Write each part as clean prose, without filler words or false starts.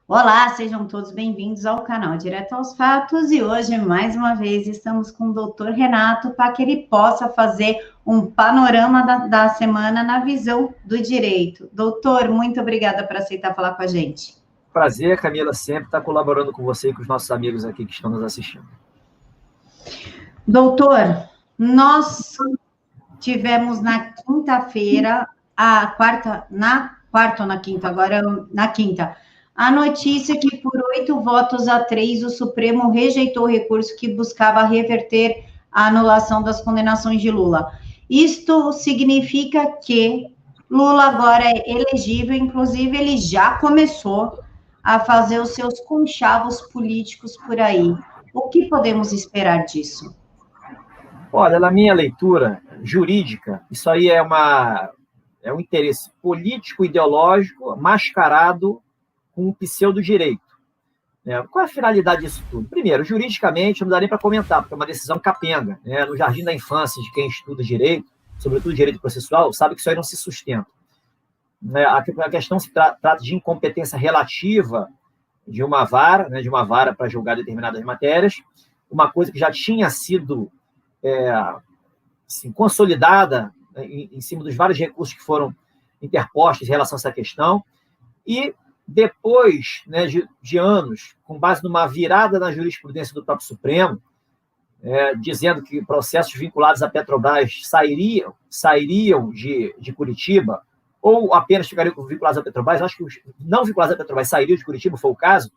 Olá, sejam todos bem-vindos ao canal Direto aos Fatos e hoje, mais uma vez, estamos com o doutor Renato para que ele possa fazer um panorama da semana na visão do direito. Doutor, muito obrigada por aceitar falar com a gente. Prazer, Camila, sempre estar colaborando com você e com os nossos amigos aqui que estão nos assistindo. Doutor, nós tivemos na quinta-feira, na quarta ou na quinta, agora na quinta, a notícia que por 8 votos a 3 o Supremo rejeitou o recurso que buscava reverter a anulação das condenações de Lula. Isto significa que Lula agora é elegível, inclusive ele já começou a fazer os seus conchavos políticos por aí. O que podemos esperar disso? Olha, na minha leitura jurídica, isso aí é um interesse político-ideológico mascarado com um pseudo-direito. Qual é a finalidade disso tudo? Primeiro, juridicamente, não dá nem para comentar, porque é uma decisão capenga. No jardim da infância de quem estuda direito, sobretudo direito processual, sabe que isso aí não se sustenta. A questão se trata de incompetência relativa de uma vara para julgar determinadas matérias, uma coisa que já tinha sido consolidada em cima dos vários recursos que foram interpostos em relação a essa questão, e depois de anos, com base numa virada na jurisprudência do próprio Supremo, dizendo que processos vinculados à Petrobras sairiam de Curitiba, ou apenas ficariam vinculados à Petrobras, acho que os não vinculados à Petrobras sairiam de Curitiba, foi o caso,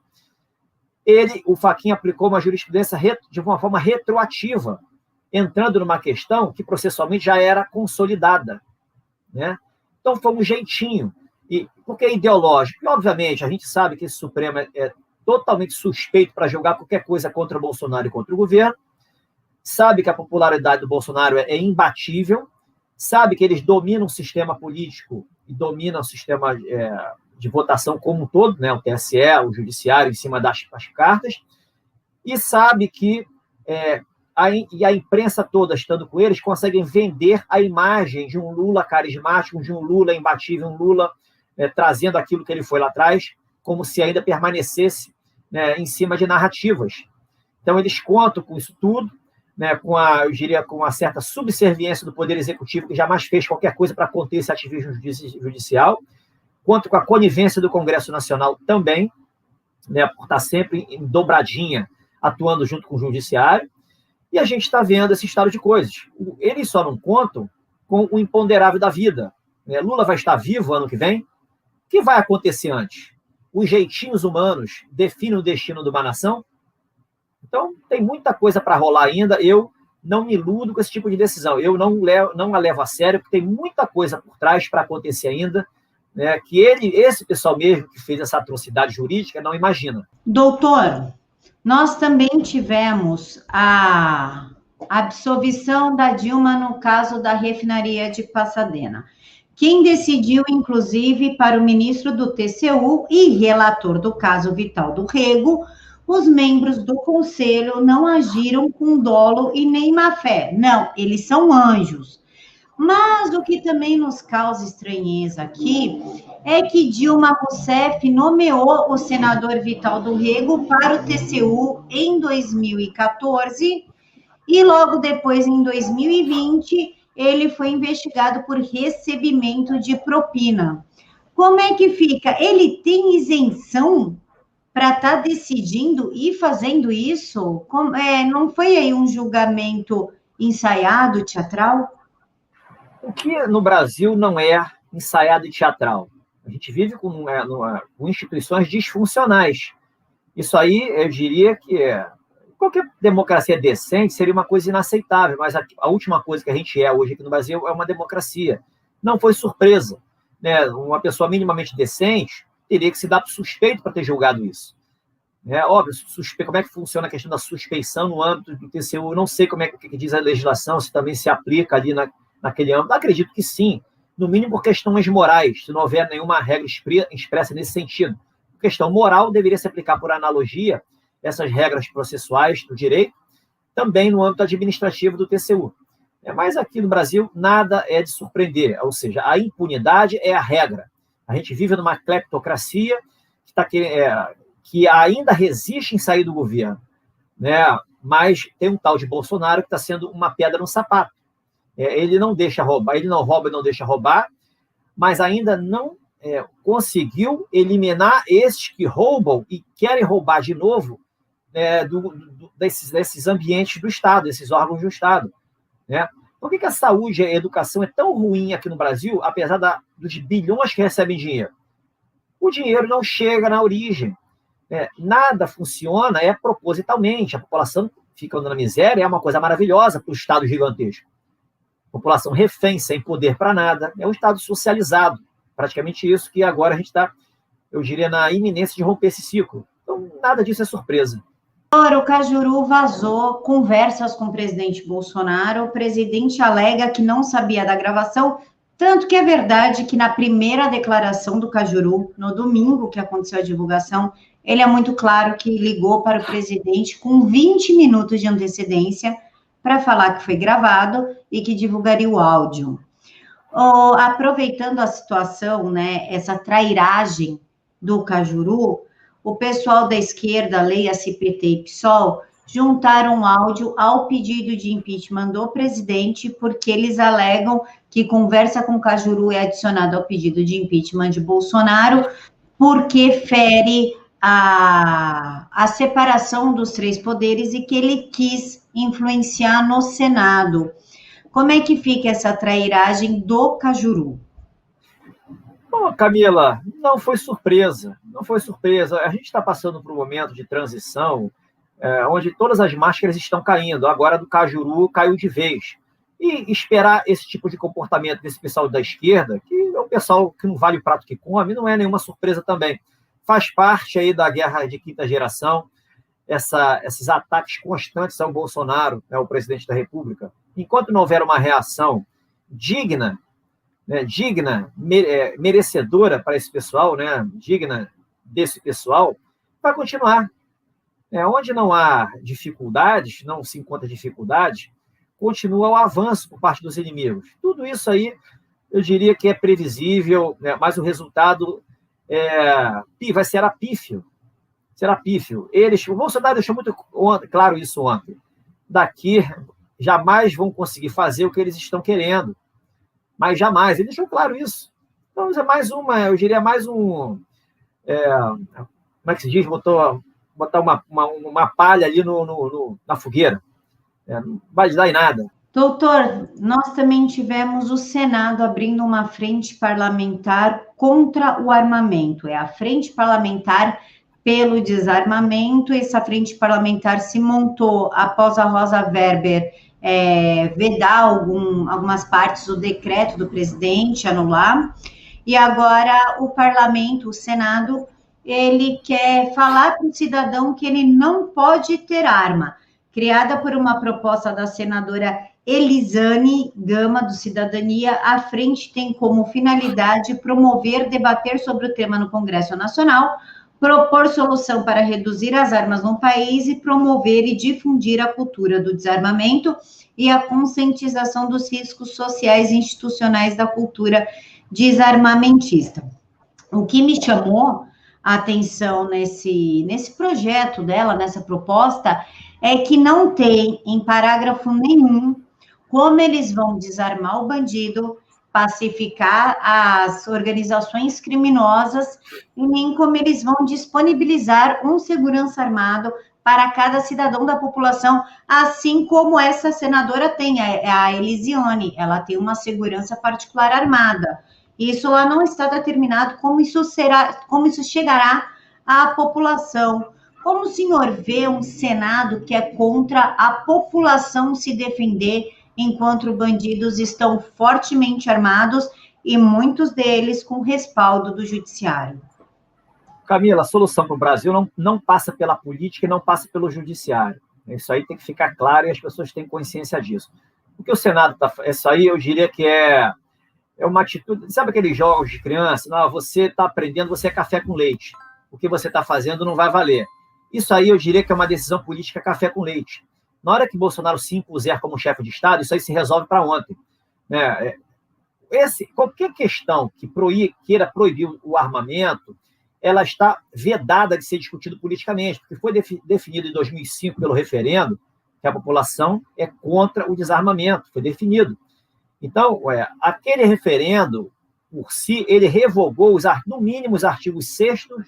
o Fachin aplicou uma jurisprudência de uma forma retroativa, entrando numa questão que processualmente já era consolidada. Então, foi um jeitinho. Porque é ideológico. E, obviamente, a gente sabe que esse Supremo é totalmente suspeito para julgar qualquer coisa contra o Bolsonaro e contra o governo, sabe que a popularidade do Bolsonaro é imbatível, sabe que eles dominam o sistema político e dominam o sistema de votação como um todo, o TSE, o Judiciário, em cima das cartas, e sabe que a imprensa toda, estando com eles, conseguem vender a imagem de um Lula carismático, de um Lula imbatível, um Lula trazendo aquilo que ele foi lá atrás, como se ainda permanecesse em cima de narrativas. Então, eles contam com isso tudo, eu diria, com uma certa subserviência do Poder Executivo, que jamais fez qualquer coisa para conter esse ativismo judicial, quanto com a conivência do Congresso Nacional também, por estar sempre em dobradinha, atuando junto com o Judiciário, e a gente está vendo esse estado de coisas. Eles só não contam com o imponderável da vida. Lula vai estar vivo ano que vem? O que vai acontecer antes? Os jeitinhos humanos definem o destino de uma nação? Então, tem muita coisa para rolar ainda. Eu não me iludo com esse tipo de decisão. Eu não a levo a sério, porque tem muita coisa por trás para acontecer ainda, que esse pessoal mesmo que fez essa atrocidade jurídica não imagina. Doutor, nós também tivemos a absolvição da Dilma no caso da refinaria de Pasadena. Quem decidiu, inclusive, para o ministro do TCU e relator do caso Vital do Rego, os membros do conselho não agiram com dolo e nem má fé. Não, eles são anjos. Mas o que também nos causa estranheza aqui é que Dilma Rousseff nomeou o senador Vital do Rego para o TCU em 2014 e logo depois, em 2020, ele foi investigado por recebimento de propina. Como é que fica? Ele tem isenção para estar decidindo e fazendo isso? Não foi aí um julgamento ensaiado, teatral? O que no Brasil não é ensaiado e teatral? A gente vive com instituições disfuncionais. Isso aí, eu diria que qualquer democracia decente seria uma coisa inaceitável, mas a última coisa que a gente é hoje aqui no Brasil é uma democracia. Não foi surpresa. Uma pessoa minimamente decente teria que se dar por suspeito para ter julgado isso. Óbvio, como é que funciona a questão da suspeição no âmbito do TCU? Eu não sei como é que diz a legislação, se também se aplica ali naquele âmbito. Acredito que sim, no mínimo por questões morais, se não houver nenhuma regra expressa nesse sentido. Por questão moral, deveria se aplicar por analogia essas regras processuais do direito, também no âmbito administrativo do TCU. Mas aqui no Brasil, nada é de surpreender, ou seja, a impunidade é a regra. A gente vive numa cleptocracia que está que ainda resiste em sair do governo, né? Mas tem um tal de Bolsonaro que está sendo uma pedra no sapato. Ele não deixa roubar, ele não rouba e não deixa roubar, mas ainda não conseguiu eliminar esses que roubam e querem roubar de novo desses ambientes do Estado, desses órgãos do Estado, né? Por que a saúde e a educação é tão ruim aqui no Brasil, apesar dos bilhões que recebem dinheiro? O dinheiro não chega na origem. Nada funciona propositalmente. A população fica na miséria, é uma coisa maravilhosa para o Estado gigantesco. População refém, sem poder para nada. É um Estado socializado. Praticamente isso que agora a gente está, eu diria, na iminência de romper esse ciclo. Então, nada disso é surpresa. O Cajuru vazou conversas com o presidente Bolsonaro. O presidente alega que não sabia da gravação, tanto que é verdade que na primeira declaração do Cajuru, no domingo que aconteceu a divulgação, ele é muito claro que ligou para o presidente com 20 minutos de antecedência para falar que foi gravado e que divulgaria o áudio. Aproveitando a situação, né, essa trairagem do Cajuru, o pessoal da esquerda, leia-se PT e PSOL, juntaram áudio ao pedido de impeachment do presidente, porque eles alegam que conversa com Cajuru é adicionado ao pedido de impeachment de Bolsonaro, porque fere a separação dos três poderes e que ele quis influenciar no Senado. Como é que fica essa trairagem do Cajuru? Bom, Camila, não foi surpresa. Não foi surpresa. A gente está passando por um momento de transição onde todas as máscaras estão caindo. Agora, do Cajuru caiu de vez. E esperar esse tipo de comportamento desse pessoal da esquerda, que é um pessoal que não vale o prato que come, não é nenhuma surpresa também. Faz parte aí da guerra de quinta geração, esses ataques constantes ao Bolsonaro, o presidente da República. Enquanto não houver uma reação digna, merecedora para esse pessoal, digna desse pessoal, vai continuar. Onde não há dificuldades, não se encontra dificuldades, continua o avanço por parte dos inimigos. Tudo isso aí, eu diria que é previsível, mas o resultado vai ser pífio. Será pífio. O Bolsonaro deixou muito claro isso ontem. Daqui, jamais vão conseguir fazer o que eles estão querendo. Mas jamais. Ele deixou claro isso. Então, é mais eu diria mais um... como é que se diz? Botar uma palha ali na fogueira. Não vai dar em nada. Doutor, nós também tivemos o Senado abrindo uma frente parlamentar contra o armamento. É a frente parlamentar pelo desarmamento. Essa frente parlamentar se montou após a Rosa Weber vedar algumas partes do decreto do presidente, anular. E agora o parlamento, o Senado, ele quer falar para o cidadão que ele não pode ter arma. Criada por uma proposta da senadora Elisiane Gama, do Cidadania, a frente tem como finalidade promover, debater sobre o tema no Congresso Nacional, propor solução para reduzir as armas no país e promover e difundir a cultura do desarmamento e a conscientização dos riscos sociais e institucionais da cultura desarmamentista. O que me chamou a atenção nesse projeto dela, nessa proposta, é que não tem em parágrafo nenhum como eles vão desarmar o bandido, pacificar as organizações criminosas e nem como eles vão disponibilizar um segurança armado para cada cidadão da população, assim como essa senadora tem, a Elisiane, ela tem uma segurança particular armada. Isso lá não está determinado como isso chegará à população. Como o senhor vê um Senado que é contra a população se defender, enquanto bandidos estão fortemente armados e muitos deles com respaldo do judiciário? Camila, a solução para o Brasil não passa pela política e não passa pelo judiciário. Isso aí tem que ficar claro e as pessoas têm consciência disso. O que o Senado está... Isso aí eu diria que é uma atitude... Sabe aqueles jogos de criança? Não, você está aprendendo, você é café com leite. O que você está fazendo não vai valer. Isso aí eu diria que é uma decisão política café com leite. Na hora que Bolsonaro se impuser como chefe de Estado, isso aí se resolve para ontem. Qualquer questão que queira proibir o armamento, ela está vedada de ser discutida politicamente, porque foi definido em 2005 pelo referendo que a população é contra o desarmamento, foi definido. Então, aquele referendo, por si, ele revogou, no mínimo, os artigos 6º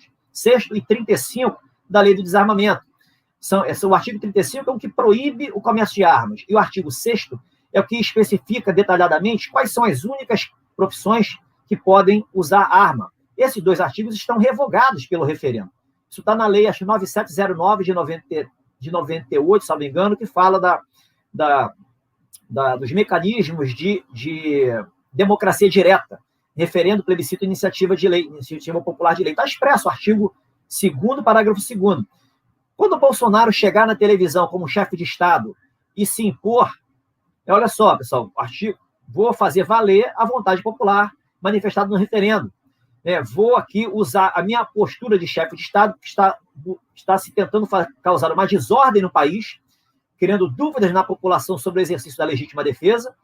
e 35 da Lei do Desarmamento. O artigo 35 é o que proíbe o comércio de armas, e o artigo 6º é o que especifica detalhadamente quais são as únicas profissões que podem usar arma. Esses 2 artigos estão revogados pelo referendo. Isso está na lei, acho, 9709 de 98, se não me engano, que fala dos mecanismos de democracia direta, referendo, plebiscito, iniciativa de lei, iniciativa popular de lei. Está expresso o artigo 2º, parágrafo 2º. Quando o Bolsonaro chegar na televisão como chefe de Estado e se impor, olha só, pessoal, vou fazer valer a vontade popular manifestada no referendo. Vou aqui usar a minha postura de chefe de Estado, que está se tentando causar uma desordem no país, criando dúvidas na população sobre o exercício da legítima defesa,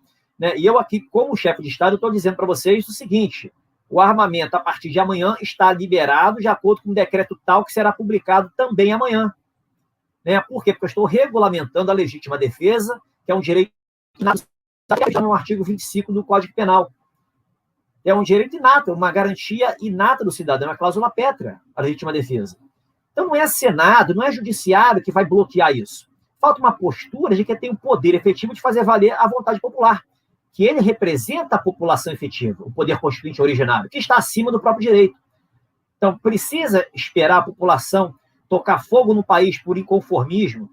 e eu aqui, como chefe de Estado, estou dizendo para vocês o seguinte: o armamento, a partir de amanhã, está liberado de acordo com um decreto tal que será publicado também amanhã. Por quê? Porque eu estou regulamentando a legítima defesa, que é um direito no artigo 25 do Código Penal. É um direito inato, uma garantia inata do cidadão, uma cláusula pétrea, a legítima defesa. Então não é Senado, não é Judiciário que vai bloquear isso. Falta uma postura de quem tem o poder efetivo de fazer valer a vontade popular, que ele representa a população efetiva, o poder constituinte originário, que está acima do próprio direito. Então precisa esperar a população tocar fogo no país por inconformismo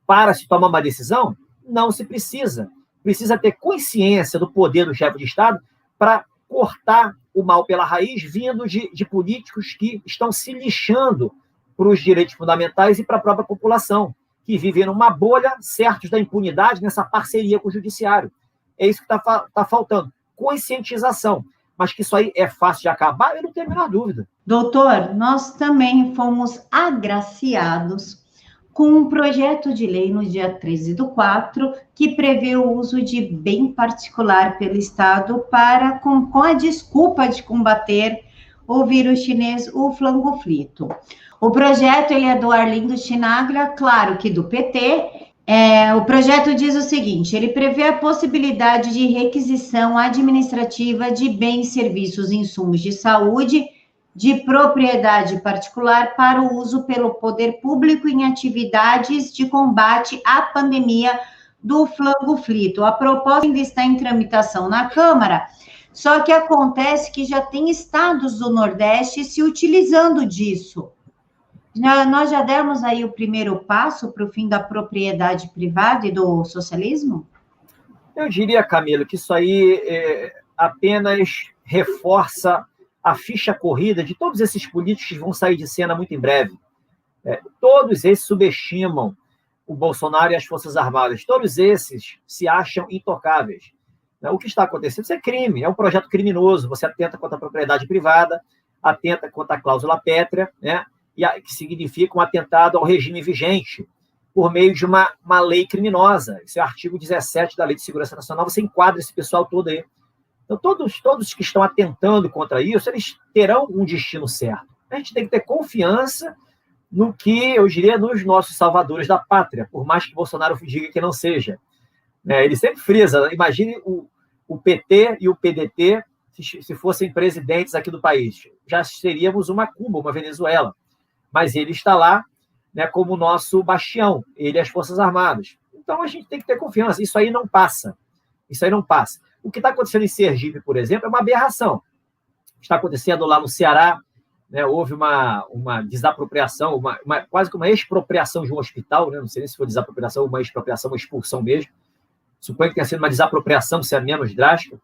para se tomar uma decisão? Não se precisa. Precisa ter consciência do poder do chefe de Estado para cortar o mal pela raiz, vindo de políticos que estão se lixando para os direitos fundamentais e para a própria população, que vivem numa bolha, certos da impunidade, nessa parceria com o judiciário. É isso que está faltando. Conscientização. Mas que isso aí é fácil de acabar, eu não tenho a menor dúvida. Doutor, nós também fomos agraciados com um projeto de lei no dia 13/4, que prevê o uso de bem particular pelo Estado com a desculpa de combater o vírus chinês, o flangoflito. O projeto ele é do Arlindo Chinaglia, claro que do PT. O projeto diz o seguinte: ele prevê a possibilidade de requisição administrativa de bens, serviços e insumos de saúde de propriedade particular para o uso pelo poder público em atividades de combate à pandemia do flangoflito. A proposta ainda está em tramitação na Câmara, só que acontece que já tem estados do Nordeste se utilizando disso. Nós já demos aí o primeiro passo para o fim da propriedade privada e do socialismo? Eu diria, Camilo, que isso aí apenas reforça a ficha corrida de todos esses políticos que vão sair de cena muito em breve. Todos esses subestimam o Bolsonaro e as Forças Armadas. Todos esses se acham intocáveis. O que está acontecendo? Isso é crime, é um projeto criminoso. Você atenta contra a propriedade privada, atenta contra a cláusula pétrea, que significa um atentado ao regime vigente, por meio de uma lei criminosa. Esse é o artigo 17 da Lei de Segurança Nacional. Você enquadra esse pessoal todo aí. Então, todos que estão atentando contra isso, eles terão um destino certo. A gente tem que ter confiança no que, eu diria, nos nossos salvadores da pátria, por mais que Bolsonaro diga que não seja. Ele sempre frisa, imagine o PT e o PDT se fossem presidentes aqui do país. Já seríamos uma Cuba, uma Venezuela. Mas ele está lá, como o nosso bastião, ele e as Forças Armadas. Então, a gente tem que ter confiança. Isso aí não passa. Isso aí não passa. O que está acontecendo em Sergipe, por exemplo, é uma aberração. Está acontecendo lá no Ceará, houve uma desapropriação, quase que uma expropriação de um hospital, não sei nem se foi desapropriação ou uma expropriação, uma expulsão mesmo. Suponho que tenha sido uma desapropriação, se é menos drástica.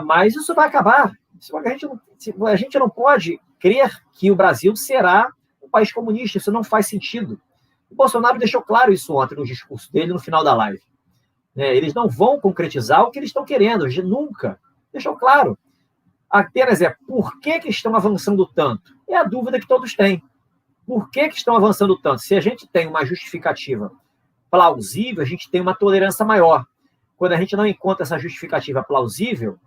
Mas isso vai acabar. A gente não pode crer que o Brasil será um país comunista. Isso não faz sentido. O Bolsonaro deixou claro isso ontem no discurso dele, no final da live. Eles não vão concretizar o que eles estão querendo, nunca. Deixou claro. Apenas por que estão avançando tanto? É a dúvida que todos têm. Por que estão avançando tanto? Se a gente tem uma justificativa plausível, a gente tem uma tolerância maior. Quando a gente não encontra essa justificativa plausível,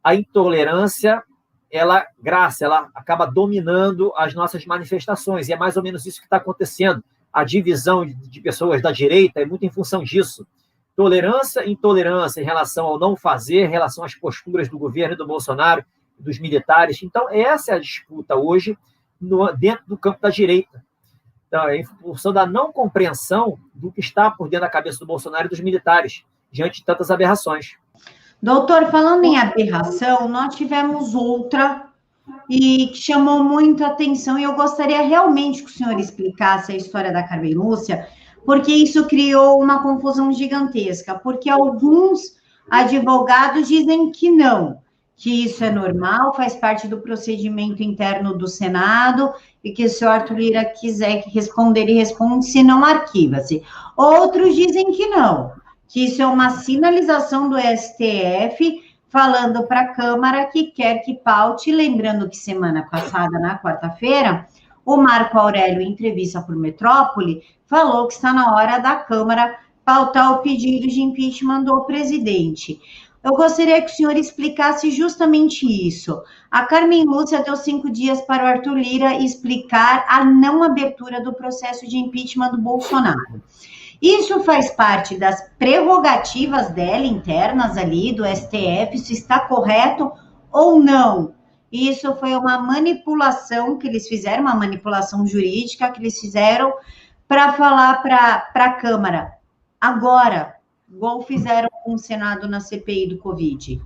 a intolerância ela acaba dominando as nossas manifestações, e é mais ou menos isso que está acontecendo. A divisão de pessoas da direita é muito em função disso. Tolerância e intolerância em relação ao não fazer, em relação às posturas do governo do Bolsonaro, dos militares. Então, essa é a disputa hoje dentro do campo da direita. Então, em função da não compreensão do que está por dentro da cabeça do Bolsonaro e dos militares, diante de tantas aberrações. Doutor, falando em aberração, nós tivemos outra e que chamou muito a atenção, e eu gostaria realmente que o senhor explicasse a história da Carmen Lúcia, porque isso criou uma confusão gigantesca, porque alguns advogados dizem que não, que isso é normal, faz parte do procedimento interno do Senado, e que se o Arthur Lira quiser responder, ele responde, se não, arquiva-se. Outros dizem que não, que isso é uma sinalização do STF falando para a Câmara que quer que paute, lembrando que semana passada, na quarta-feira, o Marco Aurélio, em entrevista por Metrópole, falou que está na hora da Câmara pautar o pedido de impeachment do presidente. Eu gostaria que o senhor explicasse justamente isso. A Carmen Lúcia deu 5 dias para o Arthur Lira explicar a não abertura do processo de impeachment do Bolsonaro. Isso faz parte das prerrogativas dela, internas ali, do STF, isso está correto ou não? Isso foi uma manipulação que eles fizeram, uma manipulação jurídica que eles fizeram para falar para a Câmara. Agora, igual fizeram com o Senado na CPI do Covid.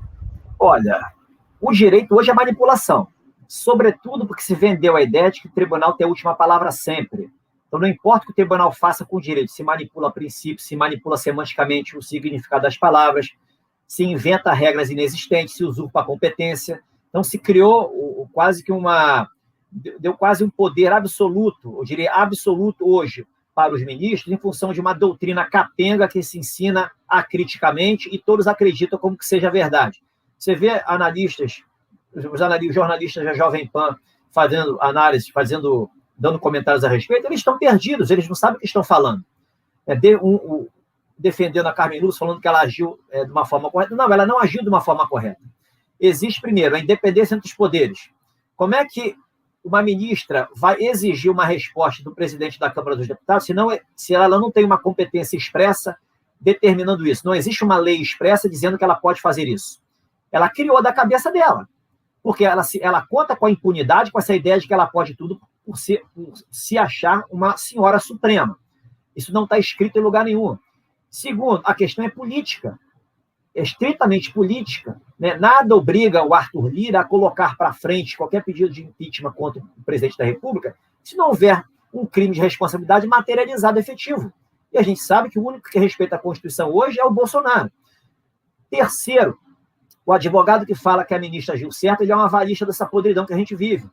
Olha, o direito hoje é manipulação, sobretudo porque se vendeu a ideia de que o tribunal tem a última palavra sempre. Então, não importa o que o tribunal faça com o direito, se manipula princípios, se manipula semanticamente o significado das palavras, se inventa regras inexistentes, se usurpa a competência. Então, se criou quase que deu quase um poder absoluto, eu diria absoluto hoje, para os ministros, em função de uma doutrina capenga que se ensina acriticamente e todos acreditam como que seja verdade. Você vê analistas, os jornalistas da Jovem Pan fazendo análise, dando comentários a respeito, eles estão perdidos, eles não sabem o que estão falando. Defendendo a Carmen Lúcia, falando que ela agiu de uma forma correta. Não, ela não agiu de uma forma correta. Existe, primeiro, a independência entre os poderes. Como é que uma ministra vai exigir uma resposta do presidente da Câmara dos Deputados se ela não tem uma competência expressa determinando isso? Não existe uma lei expressa dizendo que ela pode fazer isso. Ela criou da cabeça dela, porque ela conta com a impunidade, com essa ideia de que ela pode tudo por se achar uma senhora suprema. Isso não está escrito em lugar nenhum. Segundo, a questão é política, é estritamente política. Né? Nada obriga o Arthur Lira a colocar para frente qualquer pedido de impeachment contra o presidente da República se não houver um crime de responsabilidade materializado efetivo. E a gente sabe que o único que respeita a Constituição hoje é o Bolsonaro. Terceiro, o advogado que fala que a ministra agiu certo, ele é uma avalista dessa podridão que a gente vive.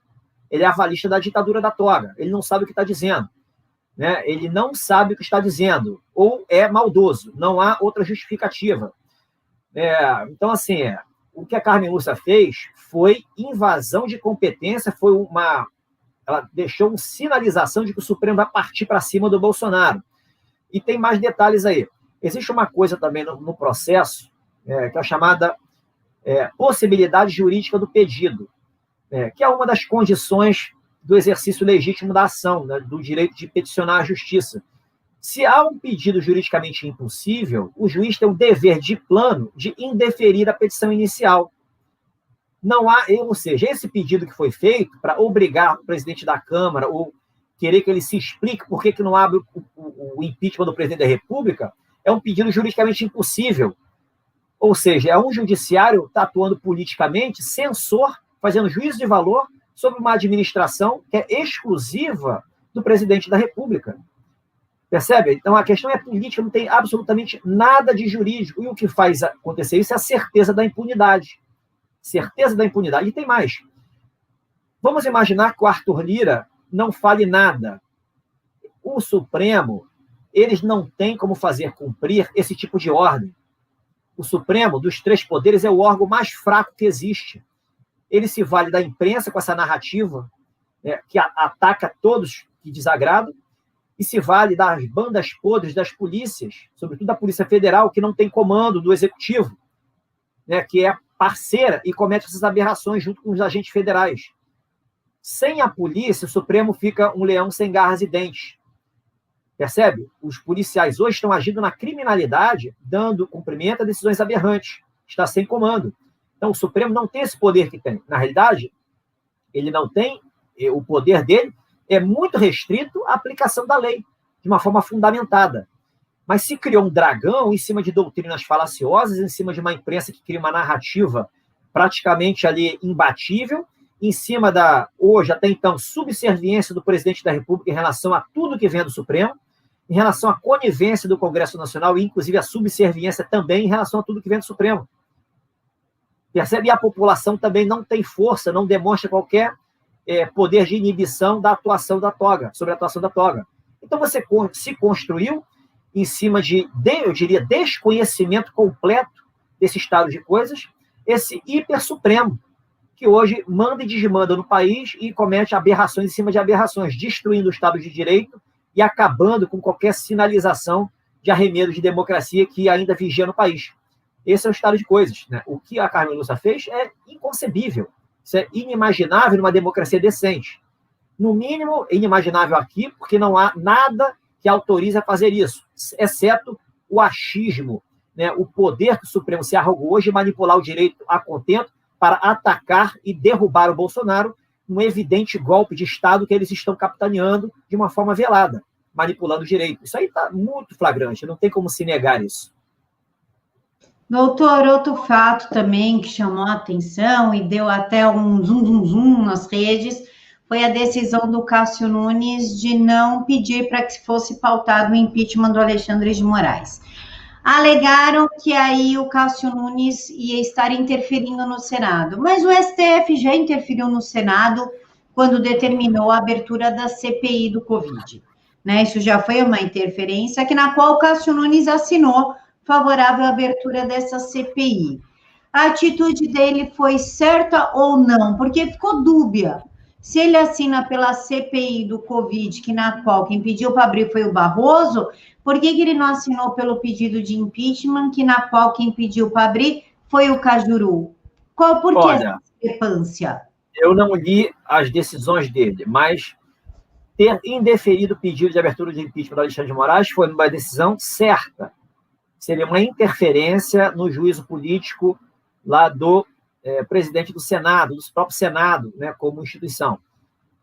Ele é avalista da ditadura da toga. Ele não sabe o que está dizendo. Né? Ele não sabe o que está dizendo. Ou é maldoso. Não há outra justificativa. Então, assim, o que a Carmen Lúcia fez foi invasão de competência, ela deixou uma sinalização de que o Supremo vai partir para cima do Bolsonaro. E tem mais detalhes aí. Existe uma coisa também no processo, que é a chamada possibilidade jurídica do pedido, que é uma das condições do exercício legítimo da ação, né, do direito de peticionar a justiça. Se há um pedido juridicamente impossível, o juiz tem o dever de plano de indeferir a petição inicial. Não há, ou seja, esse pedido que foi feito para obrigar o presidente da Câmara ou querer que ele se explique por que não abre o impeachment do presidente da República, é um pedido juridicamente impossível. Ou seja, é um judiciário que está atuando politicamente, censor, fazendo juízo de valor sobre uma administração que é exclusiva do presidente da República. Percebe? Então, a questão é política, não tem absolutamente nada de jurídico. E o que faz acontecer isso é a certeza da impunidade. Certeza da impunidade. E tem mais. Vamos imaginar que o Arthur Lira não fale nada. O Supremo, eles não têm como fazer cumprir esse tipo de ordem. O Supremo, dos 3 poderes, é o órgão mais fraco que existe. Ele se vale da imprensa com essa narrativa, que ataca todos que desagradam, e se vale das bandas podres das polícias, sobretudo da Polícia Federal, que não tem comando do Executivo, que é parceira e comete essas aberrações junto com os agentes federais. Sem a polícia, o Supremo fica um leão sem garras e dentes. Percebe? Os policiais hoje estão agindo na criminalidade, dando cumprimento a decisões aberrantes. Está sem comando. Então, o Supremo não tem esse poder que tem. Na realidade, ele não tem, o poder dele é muito restrito à aplicação da lei, de uma forma fundamentada. Mas se criou um dragão em cima de doutrinas falaciosas, em cima de uma imprensa que cria uma narrativa praticamente ali imbatível, em cima da, hoje, até então, subserviência do presidente da República em relação a tudo que vem do Supremo, em relação à conivência do Congresso Nacional e, inclusive, a subserviência também em relação a tudo que vem do Supremo. Percebe? E a população também não tem força, não demonstra qualquer poder de inibição da atuação da toga, sobre a atuação da toga. Então, você se construiu em cima de, eu diria, desconhecimento completo desse estado de coisas, esse hiper-supremo, que hoje manda e desmanda no país e comete aberrações em cima de aberrações, destruindo o Estado de Direito e acabando com qualquer sinalização de arremedo de democracia que ainda vigia no país. Esse é o estado de coisas, né? O que a Carmen Lúcia fez é inconcebível. Isso é inimaginável numa democracia decente. No mínimo, inimaginável aqui, porque não há nada que autorize a fazer isso, exceto o achismo, né? O poder que o Supremo se arrogou hoje de manipular o direito a contento para atacar e derrubar o Bolsonaro num evidente golpe de Estado que eles estão capitaneando de uma forma velada, manipulando o direito. Isso aí está muito flagrante, não tem como se negar isso. Doutor, outro fato também que chamou a atenção e deu até um zum nas redes foi a decisão do Cássio Nunes de não pedir para que fosse pautado o impeachment do Alexandre de Moraes. Alegaram que aí o Cássio Nunes ia estar interferindo no Senado, mas o STF já interferiu no Senado quando determinou a abertura da CPI do Covid. Né? Isso já foi uma interferência na qual o Cássio Nunes assinou favorável à abertura dessa CPI. A atitude dele foi certa ou não? Porque ficou dúbia. Se ele assina pela CPI do Covid, na qual quem pediu para abrir foi o Barroso, por que ele não assinou pelo pedido de impeachment, na qual quem pediu para abrir foi o Cajuru? Por que essa discrepância? Eu não li as decisões dele, mas ter indeferido o pedido de abertura de impeachment do Alexandre de Moraes foi uma decisão certa. Seria uma interferência no juízo político lá do presidente do Senado, do próprio Senado, né, como instituição.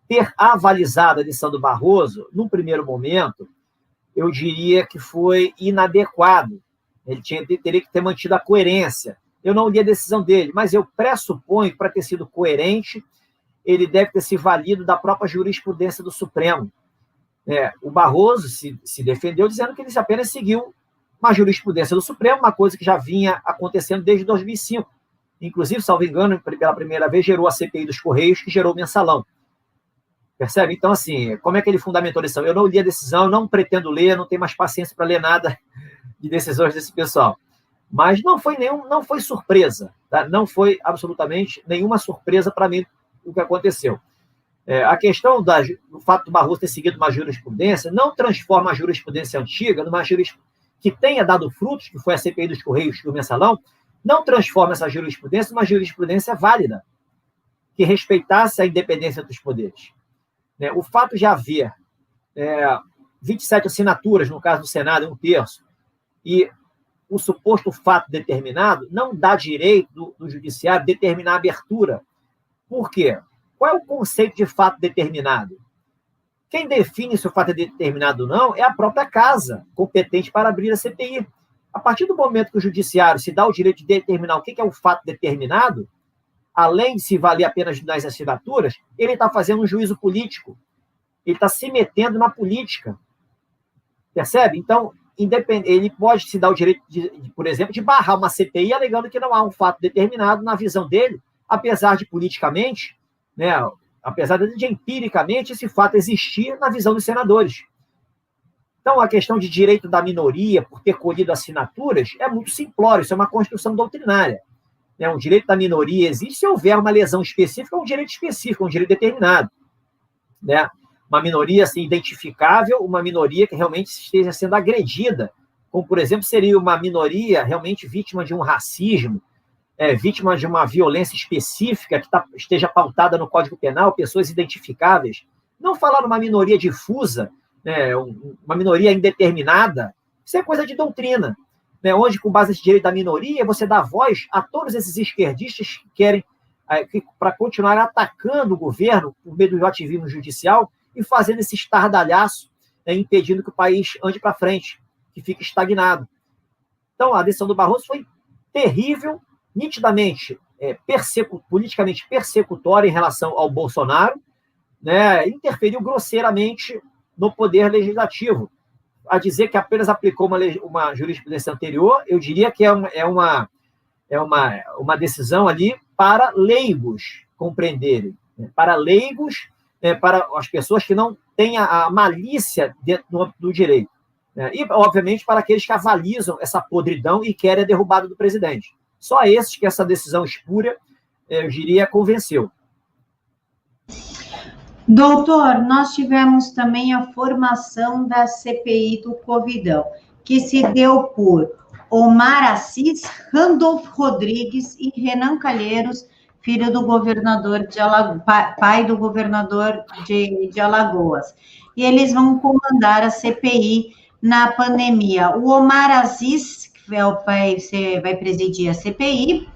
Ter avalizado a decisão do Barroso, num primeiro momento, eu diria que foi inadequado. Ele teria que ter mantido a coerência. Eu não li a decisão dele, mas eu pressuponho que, para ter sido coerente, ele deve ter se valido da própria jurisprudência do Supremo. O Barroso se defendeu dizendo que ele apenas seguiu uma jurisprudência do Supremo, uma coisa que já vinha acontecendo desde 2005. Inclusive, salvo engano, pela primeira vez, gerou a CPI dos Correios, que gerou o mensalão. Percebe? Então, assim, como é que ele fundamentou a decisão? Eu não li a decisão, não pretendo ler, não tenho mais paciência para ler nada de decisões desse pessoal. Mas não foi surpresa, tá? Não foi absolutamente nenhuma surpresa para mim o que aconteceu. A questão do fato do Barroso ter seguido uma jurisprudência não transforma a jurisprudência antiga numa jurisprudência que tenha dado frutos, que foi a CPI dos Correios e o mensalão, não transforma essa jurisprudência numa jurisprudência válida, que respeitasse a independência dos poderes. O fato de haver 27 assinaturas, no caso do Senado, 1/3, e o suposto fato determinado, não dá direito do judiciário determinar a abertura. Por quê? Qual é o conceito de fato determinado? Quem define se o fato é determinado ou não é a própria casa competente para abrir a CPI. A partir do momento que o judiciário se dá o direito de determinar o que é o fato determinado, além de se valer apenas das assinaturas, ele está fazendo um juízo político. Ele está se metendo na política. Percebe? Então, ele pode se dar o direito, por exemplo, de barrar uma CPI alegando que não há um fato determinado na visão dele, apesar de politicamente, né, apesar de empiricamente esse fato existir na visão dos senadores. Então, a questão de direito da minoria por ter colhido assinaturas é muito simplório, isso é uma construção doutrinária. Um direito da minoria existe se houver uma lesão específica, um direito específico, um direito determinado. Uma minoria assim, identificável, uma minoria que realmente esteja sendo agredida, como, por exemplo, seria uma minoria realmente vítima de um racismo, vítima de uma violência específica que esteja pautada no Código Penal, pessoas identificáveis. Não falar numa minoria difusa, né, uma minoria indeterminada, isso é coisa de doutrina, né, onde, com base nesse direito da minoria, você dá voz a todos esses esquerdistas que querem, para continuar atacando o governo por meio do ativismo judicial e fazendo esse estardalhaço, né, impedindo que o país ande para frente, que fique estagnado. Então, a decisão do Barroso foi terrível, nitidamente politicamente persecutória em relação ao Bolsonaro, né, interferiu grosseiramente no poder legislativo. A dizer que apenas aplicou uma jurisprudência anterior, eu diria que é uma decisão ali para leigos compreenderem, né, para leigos, para as pessoas que não têm a malícia dentro do direito. E, obviamente, para aqueles que avalizam essa podridão e querem a derrubada do presidente. Só esses que essa decisão espúria, eu diria, convenceu. Doutor, nós tivemos também a formação da CPI do Covidão, que se deu por Omar Assis, Randolfo Rodrigues e Renan Calheiros, filho do governador de Alagoas, pai do governador de Alagoas. E eles vão comandar a CPI na pandemia. O Omar Assis vai presidir a CPI.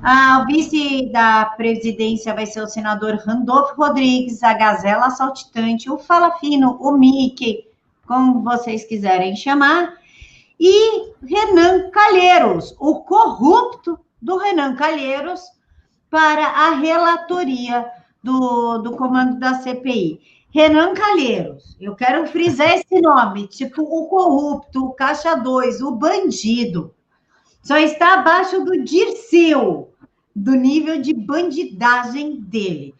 O vice da presidência vai ser o senador Randolfo Rodrigues, a Gazela Saltitante, o Fala Fino, o Mickey, como vocês quiserem chamar, e Renan Calheiros, o corrupto do Renan Calheiros, para a relatoria do comando da CPI. Renan Calheiros, eu quero frisar esse nome, tipo o corrupto, o caixa 2, o bandido, só está abaixo do Dirceu, do nível de bandidagem dele.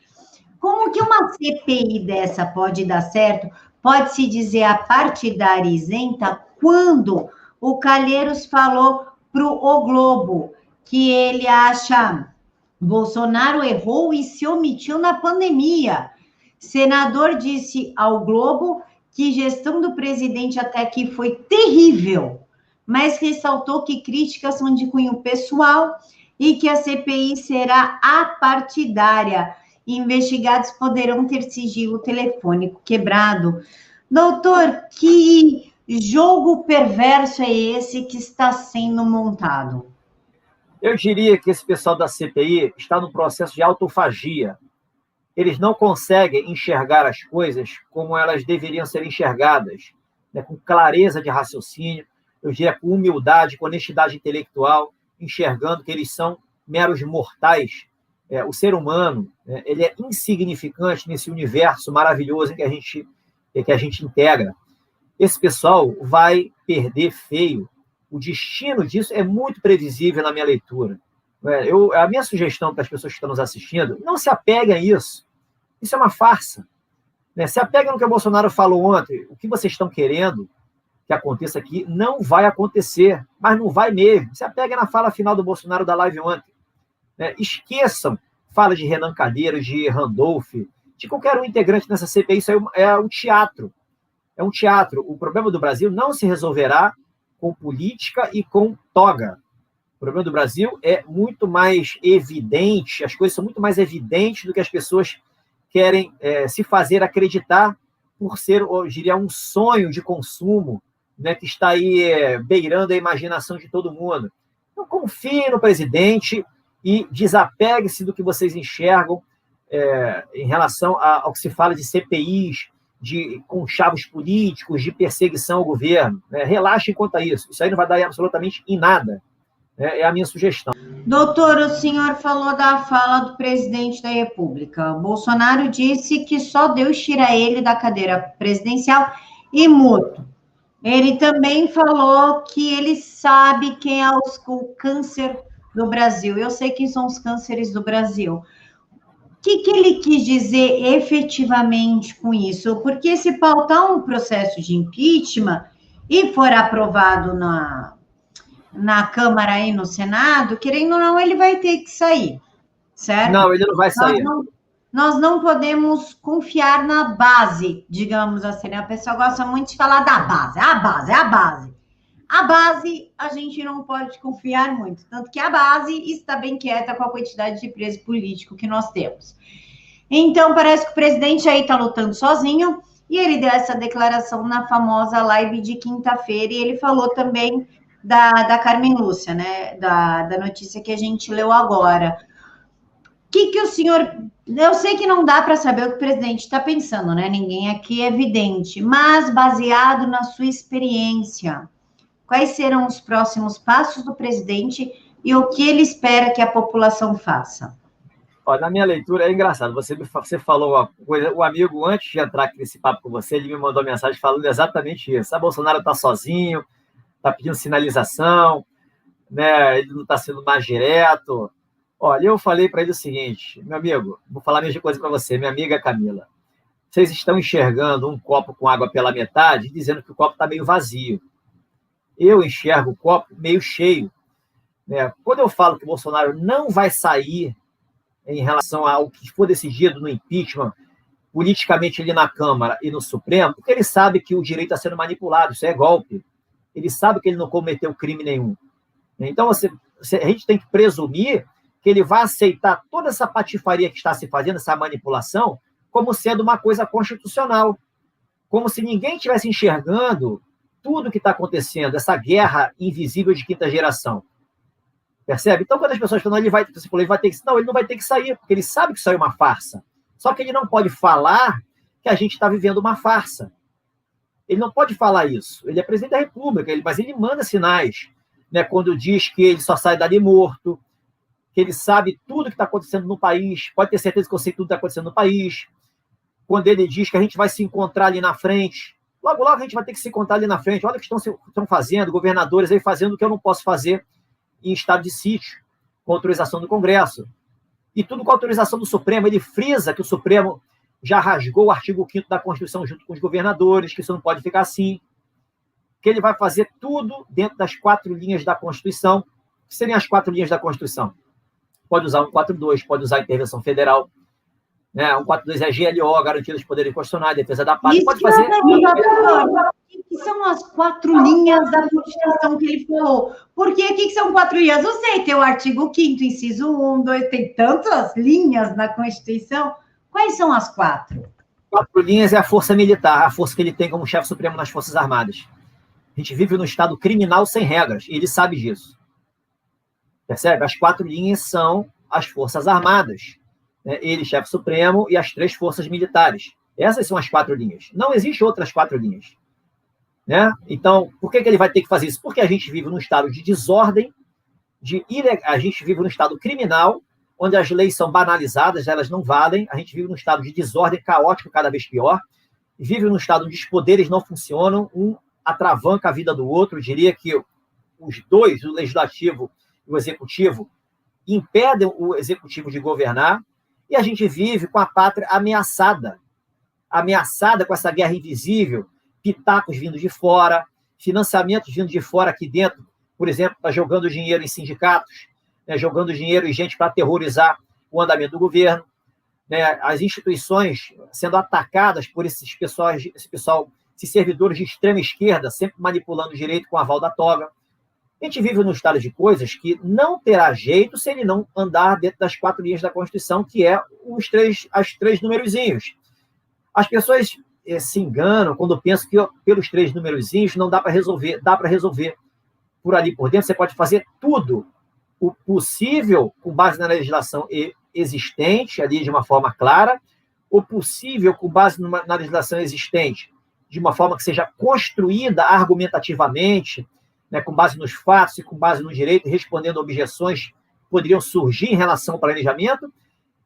Como que uma CPI dessa pode dar certo? Pode-se dizer a partidária isenta quando o Calheiros falou para o Globo que ele acha Bolsonaro errou e se omitiu na pandemia. Senador disse ao Globo que gestão do presidente até aqui foi terrível, mas ressaltou que críticas são de cunho pessoal e que a CPI será apartidária. Investigados poderão ter sigilo telefônico quebrado. Doutor, que jogo perverso é esse que está sendo montado? Eu diria que esse pessoal da CPI está no processo de autofagia. Eles não conseguem enxergar as coisas como elas deveriam ser enxergadas, né, com clareza de raciocínio, eu diria com humildade, com honestidade intelectual, enxergando que eles são meros mortais. O ser humano, ele é insignificante nesse universo maravilhoso em que a gente integra. Esse pessoal vai perder feio. O destino disso é muito previsível na minha leitura. A minha sugestão para as pessoas que estão nos assistindo, não se apeguem a isso. Isso é uma farsa. Se apeguem no que o Bolsonaro falou ontem. O que vocês estão querendo que aconteça aqui não vai acontecer, mas não vai mesmo. Se apeguem na fala final do Bolsonaro da live ontem. Esqueçam fala de Renan Calheiros, de Randolph, de qualquer um integrante nessa CPI. Isso é um teatro. É um teatro. O problema do Brasil não se resolverá com política e com toga. O problema do Brasil é muito mais evidente, as coisas são muito mais evidentes do que as pessoas querem se fazer acreditar por ser, eu diria, um sonho de consumo, né, que está aí beirando a imaginação de todo mundo. Então, confie no presidente e desapegue-se do que vocês enxergam em relação ao que se fala de CPIs, de conchavos políticos, de perseguição ao governo. Relaxem quanto a isso. Isso aí não vai dar absolutamente em nada. É a minha sugestão. Doutor, o senhor falou da fala do presidente da República. Bolsonaro disse que só Deus tira ele da cadeira presidencial e morto. Ele também falou que ele sabe quem é o câncer do Brasil. Eu sei quem são os cânceres do Brasil. O que ele quis dizer efetivamente com isso? Porque se pautar um processo de impeachment e for aprovado na Câmara e no Senado, querendo ou não, ele vai ter que sair, certo? Não, ele não vai sair. Nós não podemos confiar na base, digamos assim, né? A pessoa gosta muito de falar da base, a base. A base, a gente não pode confiar muito, tanto que a base está bem quieta com a quantidade de preso político que nós temos. Então, parece que o presidente aí está lutando sozinho, e ele deu essa declaração na famosa live de quinta-feira, e ele falou também da Carmen Lúcia, né, da notícia que a gente leu agora. O que o senhor... Eu sei que não dá para saber o que o presidente está pensando, né? Ninguém aqui é evidente, mas baseado na sua experiência, quais serão os próximos passos do presidente e o que ele espera que a população faça? Olha, na minha leitura é engraçado. Você falou uma coisa, o amigo, antes de entrar aqui nesse papo com você, ele me mandou mensagem falando exatamente isso. Bolsonaro está sozinho, está pedindo sinalização, né? Ele não está sendo mais direto. Olha, eu falei para ele o seguinte, meu amigo, vou falar a mesma coisa para você, minha amiga Camila. Vocês estão enxergando um copo com água pela metade, dizendo que o copo está meio vazio. Eu enxergo o copo meio cheio, né? Quando eu falo que o Bolsonaro não vai sair em relação ao que for decidido no impeachment, politicamente ali na Câmara e no Supremo, porque ele sabe que o direito está sendo manipulado, isso é golpe. Ele sabe que ele não cometeu crime nenhum. Então, a gente tem que presumir que ele vai aceitar toda essa patifaria que está se fazendo, essa manipulação, como sendo uma coisa constitucional. Como se ninguém estivesse enxergando tudo que está acontecendo, essa guerra invisível de quinta geração. Percebe? Então, quando as pessoas falam, ele vai ter que... Não, ele não vai ter que sair, porque ele sabe que isso é uma farsa. Só que ele não pode falar que a gente está vivendo uma farsa. Ele não pode falar isso. Ele é presidente da República, mas ele manda sinais, né, quando diz que ele só sai dali morto, que ele sabe tudo que está acontecendo no país, pode ter certeza que eu sei tudo que está acontecendo no país. Quando ele diz que a gente vai se encontrar ali na frente, logo a gente vai ter que se encontrar ali na frente. Olha o que estão fazendo, governadores aí fazendo o que eu não posso fazer em estado de sítio, com autorização do Congresso. E tudo com autorização do Supremo. Ele frisa que o Supremo já rasgou o artigo 5º da Constituição junto com os governadores, que isso não pode ficar assim. Que ele vai fazer tudo dentro das 4 linhas da Constituição. O que seriam as 4 linhas da Constituição? Pode usar 142, pode usar a intervenção federal, né? 142 é GLO, garantia dos poderes constitucionais, defesa da pátria. Pode fazer. O que são as 4 linhas da Constituição que ele falou? Porque o que são 4 linhas? Eu sei, tem o artigo 5º, inciso 1, 2, tem tantas linhas na Constituição. Quais são as 4? 4 linhas é a força militar, a força que ele tem como chefe supremo nas Forças Armadas. A gente vive num estado criminal sem regras, e ele sabe disso. Percebe? As 4 linhas são as Forças Armadas, né? Ele, chefe supremo, e as 3 forças militares. Essas são as 4 linhas. Não existe outras 4 linhas. Né? Então, por que ele vai ter que fazer isso? Porque a gente vive num estado de desordem, a gente vive num estado criminal, onde as leis são banalizadas, elas não valem, a gente vive num estado de desordem caótico cada vez pior, vive num estado onde os poderes não funcionam, um atravanca a vida do outro. Eu diria que os dois, o legislativo e o executivo, impedem o executivo de governar, e a gente vive com a pátria ameaçada com essa guerra invisível, pitacos vindo de fora, financiamentos vindo de fora aqui dentro, por exemplo, está jogando dinheiro em sindicatos, né, jogando dinheiro em gente para aterrorizar o andamento do governo, né, as instituições sendo atacadas por esses servidores de extrema esquerda, sempre manipulando o direito com o aval da toga. A gente vive num estado de coisas que não terá jeito se ele não andar dentro das 4 linhas da Constituição, que é as 3 numerozinhos. As pessoas se enganam quando pensam que pelos 3 numerozinhos não dá para resolver. Dá para resolver. Por ali por dentro, você pode fazer tudo o possível com base na legislação existente, ali de uma forma clara, o possível com base na legislação existente, de uma forma que seja construída argumentativamente, né, com base nos fatos e com base no direito, respondendo a objeções que poderiam surgir em relação ao planejamento,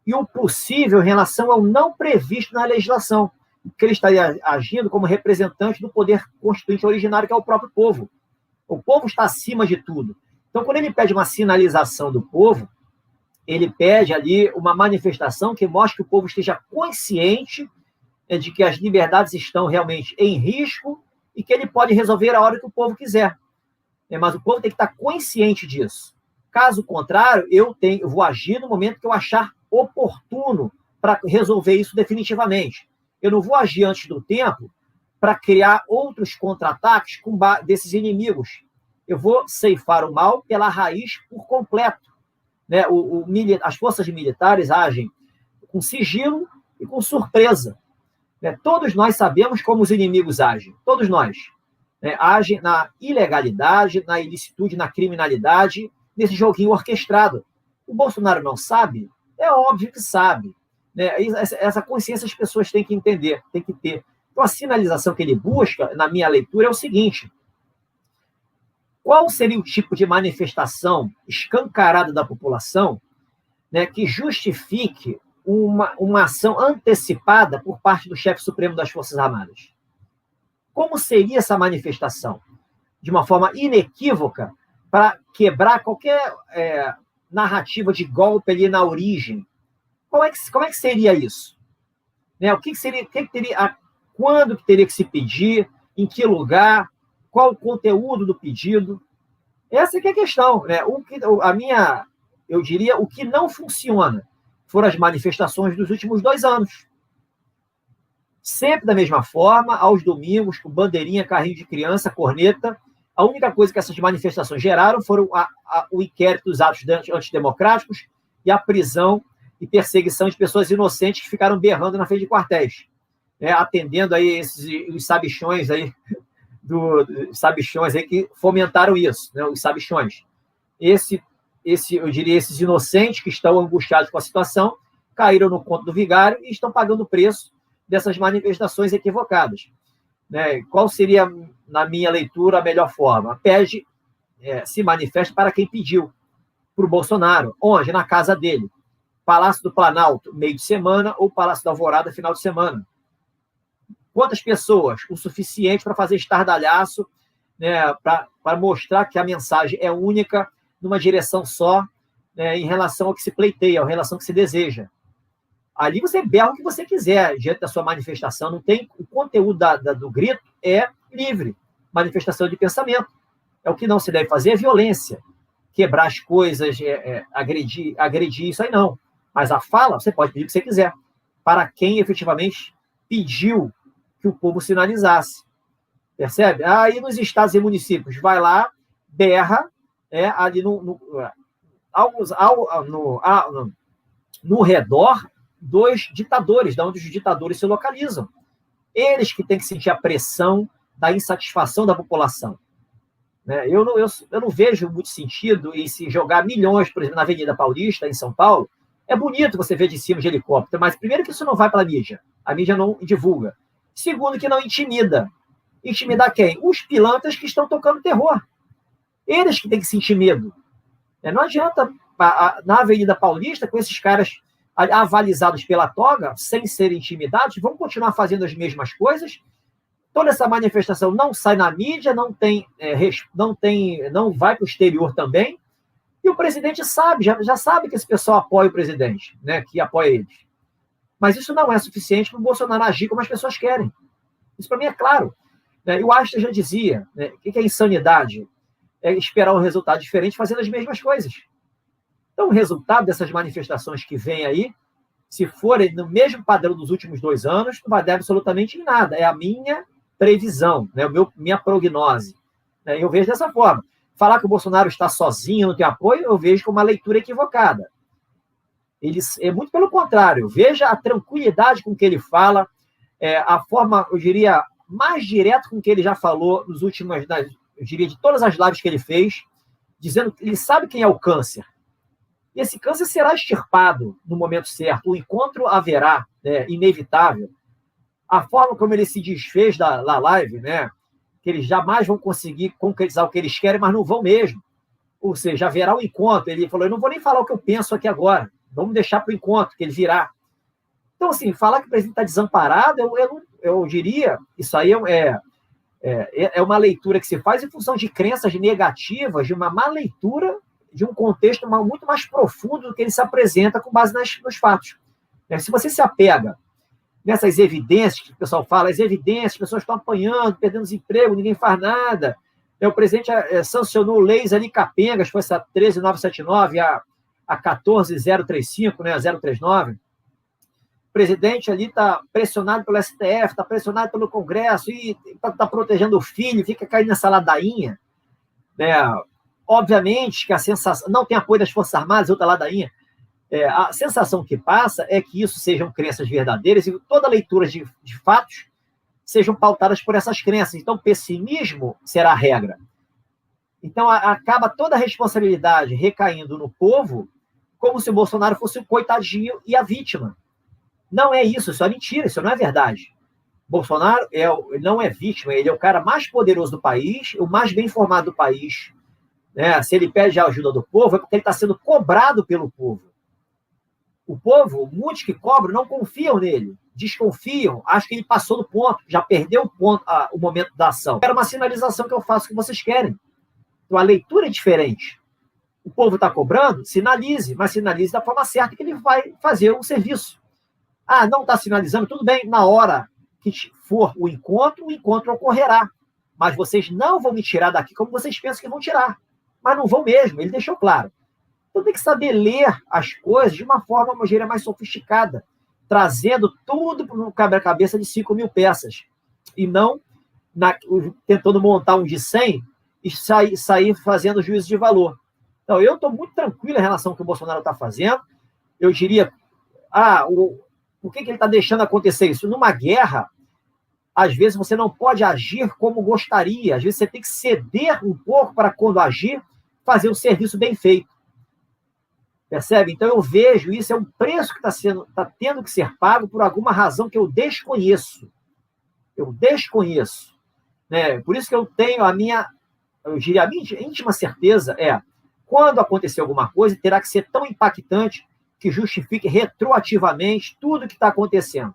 e o possível em relação ao não previsto na legislação, porque ele estaria agindo como representante do poder constituinte originário, que é o próprio povo. O povo está acima de tudo. Então, quando ele pede uma sinalização do povo, ele pede ali uma manifestação que mostre que o povo esteja consciente de que as liberdades estão realmente em risco e que ele pode resolver a hora que o povo quiser. Mas o povo tem que estar consciente disso. Caso contrário, eu vou agir no momento que eu achar oportuno para resolver isso definitivamente. Eu não vou agir antes do tempo para criar outros contra-ataques desses inimigos eu vou ceifar o mal pela raiz por completo. Né? As forças militares agem com sigilo e com surpresa. Né? Todos nós sabemos como os inimigos agem, todos nós. Né? Agem na ilegalidade, na ilicitude, na criminalidade, nesse joguinho orquestrado. O Bolsonaro não sabe? É óbvio que sabe. Né? Essa consciência as pessoas têm que entender, têm que ter. Então, a sinalização que ele busca, na minha leitura, é o seguinte: qual seria o tipo de manifestação escancarada da população, né, que justifique uma ação antecipada por parte do chefe supremo das Forças Armadas? Como seria essa manifestação? De uma forma inequívoca, para quebrar qualquer narrativa de golpe ali na origem. Como é que seria isso? Né? Quando que teria que se pedir? Em que lugar? Qual o conteúdo do pedido? Essa que é a questão. Né? Eu diria, o que não funciona foram as manifestações dos últimos 2 anos. Sempre da mesma forma, aos domingos, com bandeirinha, carrinho de criança, corneta. A única coisa que essas manifestações geraram foram o inquérito dos atos antidemocráticos e a prisão e perseguição de pessoas inocentes que ficaram berrando na frente de quartéis, né? Atendendo aí os sabichões aí, sabichões aí que fomentaram isso, né? Os sabichões. Eu diria, esses inocentes que estão angustiados com a situação, caíram no conto do vigário e estão pagando o preço dessas manifestações equivocadas. Né? Qual seria, na minha leitura, a melhor forma? Se manifesta para quem pediu, para o Bolsonaro. Onde? Na casa dele. Palácio do Planalto, meio de semana, ou Palácio da Alvorada, final de semana. Quantas pessoas? O suficiente para fazer estardalhaço, né, para mostrar que a mensagem é única, numa direção só, né, em relação ao que se pleiteia, em relação ao que se deseja. Ali você berra o que você quiser diante da sua manifestação. Não tem, o conteúdo do grito é livre. Manifestação de pensamento. É o que não se deve fazer, é violência. Quebrar as coisas, agredir, isso aí não. Mas a fala, você pode pedir o que você quiser. Para quem efetivamente pediu que o povo sinalizasse. Percebe? Aí nos estados e municípios, vai lá, berra, ali no redor dos ditadores, de onde os ditadores se localizam. Eles que têm que sentir a pressão da insatisfação da população. Né? Eu não vejo muito sentido em se jogar milhões, por exemplo, na Avenida Paulista, em São Paulo. É bonito você ver de cima de helicóptero, mas primeiro que isso não vai para a mídia. A mídia não divulga. Segundo, que não intimida. Intimidar quem? Os pilantras que estão tocando terror. Eles que têm que sentir medo. Não adianta, na Avenida Paulista, com esses caras avalizados pela toga, sem serem intimidados, vão continuar fazendo as mesmas coisas. Toda essa manifestação não sai na mídia, não vai para o exterior também. E o presidente sabe, já sabe que esse pessoal apoia o presidente, né, que apoia eles. Mas isso não é suficiente para o Bolsonaro agir como as pessoas querem. Isso para mim é claro. E o Einstein já dizia, né, o que é insanidade? É esperar um resultado diferente fazendo as mesmas coisas. Então, o resultado dessas manifestações que vêm aí, se forem no mesmo padrão dos últimos 2 anos, não vai dar absolutamente em nada. É a minha previsão, né? Minha prognose. Eu vejo dessa forma. Falar que o Bolsonaro está sozinho, não tem apoio, eu vejo como uma leitura equivocada. É muito pelo contrário. Veja a tranquilidade com que ele fala, a forma, eu diria, mais direta com que ele já falou nos últimos, eu diria, de todas as lives que ele fez, dizendo que ele sabe quem é o câncer. E esse câncer será extirpado no momento certo. O encontro haverá, inevitável. A forma como ele se desfez da live, né, que eles jamais vão conseguir concretizar o que eles querem, mas não vão mesmo. Ou seja, haverá um encontro. Ele falou, eu não vou nem falar o que eu penso aqui agora. Vamos deixar para o encontro, que ele virá. Então, assim, falar que o presidente está desamparado, eu diria, isso aí é uma leitura que se faz em função de crenças negativas, de uma má leitura de um contexto muito mais profundo do que ele se apresenta com base nos fatos. Se você se apega nessas evidências, que o pessoal fala, as evidências, as pessoas estão apanhando, perdendo desemprego, ninguém faz nada. O presidente sancionou leis ali capengas, foi essa 13.979, a 14.035, né, a 039. O presidente ali está pressionado pelo STF, está pressionado pelo Congresso, e está protegendo o filho, fica caindo nessa ladainha. né? Obviamente que a sensação... Não tem apoio das Forças Armadas, outra ladainha. A sensação que passa é que isso sejam crenças verdadeiras e toda leitura de fatos sejam pautadas por essas crenças. Então, pessimismo será a regra. Então, acaba toda a responsabilidade recaindo no povo, como se o Bolsonaro fosse o coitadinho e a vítima. Não é isso é mentira, isso não é verdade. Bolsonaro não é vítima, ele é o cara mais poderoso do país, o mais bem informado do país. Né? Se ele pede a ajuda do povo, é porque ele está sendo cobrado pelo povo. O povo, muitos que cobram, não confiam nele, desconfiam, acham que ele passou do ponto, já perdeu o momento da ação. Era uma sinalização que eu faço que vocês querem. Então, a leitura é diferente. O povo está cobrando, sinalize, mas sinalize da forma certa que ele vai fazer o serviço. Não está sinalizando, tudo bem, na hora que for o encontro ocorrerá. Mas vocês não vão me tirar daqui como vocês pensam que vão tirar. Mas não vão mesmo, ele deixou claro. Então tem que saber ler as coisas de uma forma mais sofisticada, trazendo tudo para o quebra-cabeça de 5.000 peças, e não tentando montar um de 100 e sair fazendo juízo de valor. Então, eu estou muito tranquilo em relação ao que o Bolsonaro está fazendo. Eu diria, por que ele está deixando acontecer isso? Numa guerra, às vezes você não pode agir como gostaria, às vezes você tem que ceder um pouco para, quando agir, fazer um serviço bem feito. Percebe? Então eu vejo isso, é um preço que está tendo que ser pago por alguma razão que eu desconheço. Né? Por isso que eu tenho a minha íntima certeza quando acontecer alguma coisa, terá que ser tão impactante que justifique retroativamente tudo que está acontecendo.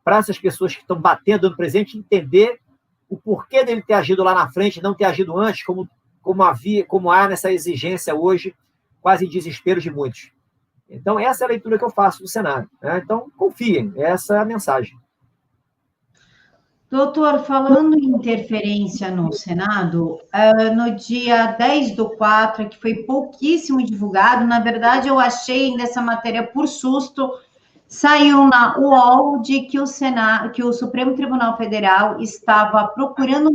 Para essas pessoas que estão batendo no presente entender o porquê dele ter agido lá na frente, não ter agido antes, como há nessa exigência hoje, quase em desespero de muitos. Então, essa é a leitura que eu faço do cenário. Né? Então, confiem, essa é a mensagem. Doutor, falando em interferência no Senado, no dia 10/4, que foi pouquíssimo divulgado, na verdade, eu achei ainda essa matéria por susto, saiu na UOL de que o Supremo Tribunal Federal estava procurando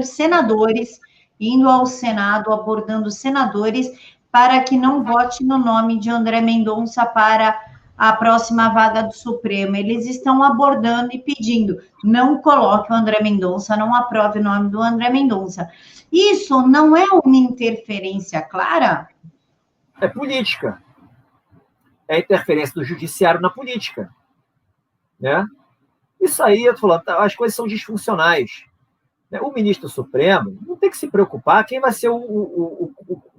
senadores, indo ao Senado, abordando senadores, para que não vote no nome de André Mendonça para a próxima vaga do Supremo. Eles estão abordando e pedindo, não coloque o André Mendonça, não aprove o nome do André Mendonça. Isso não é uma interferência clara? É política. É a interferência do judiciário na política. Né? Isso aí, eu estou falando, as coisas são disfuncionais. O ministro do Supremo não tem que se preocupar quem vai ser o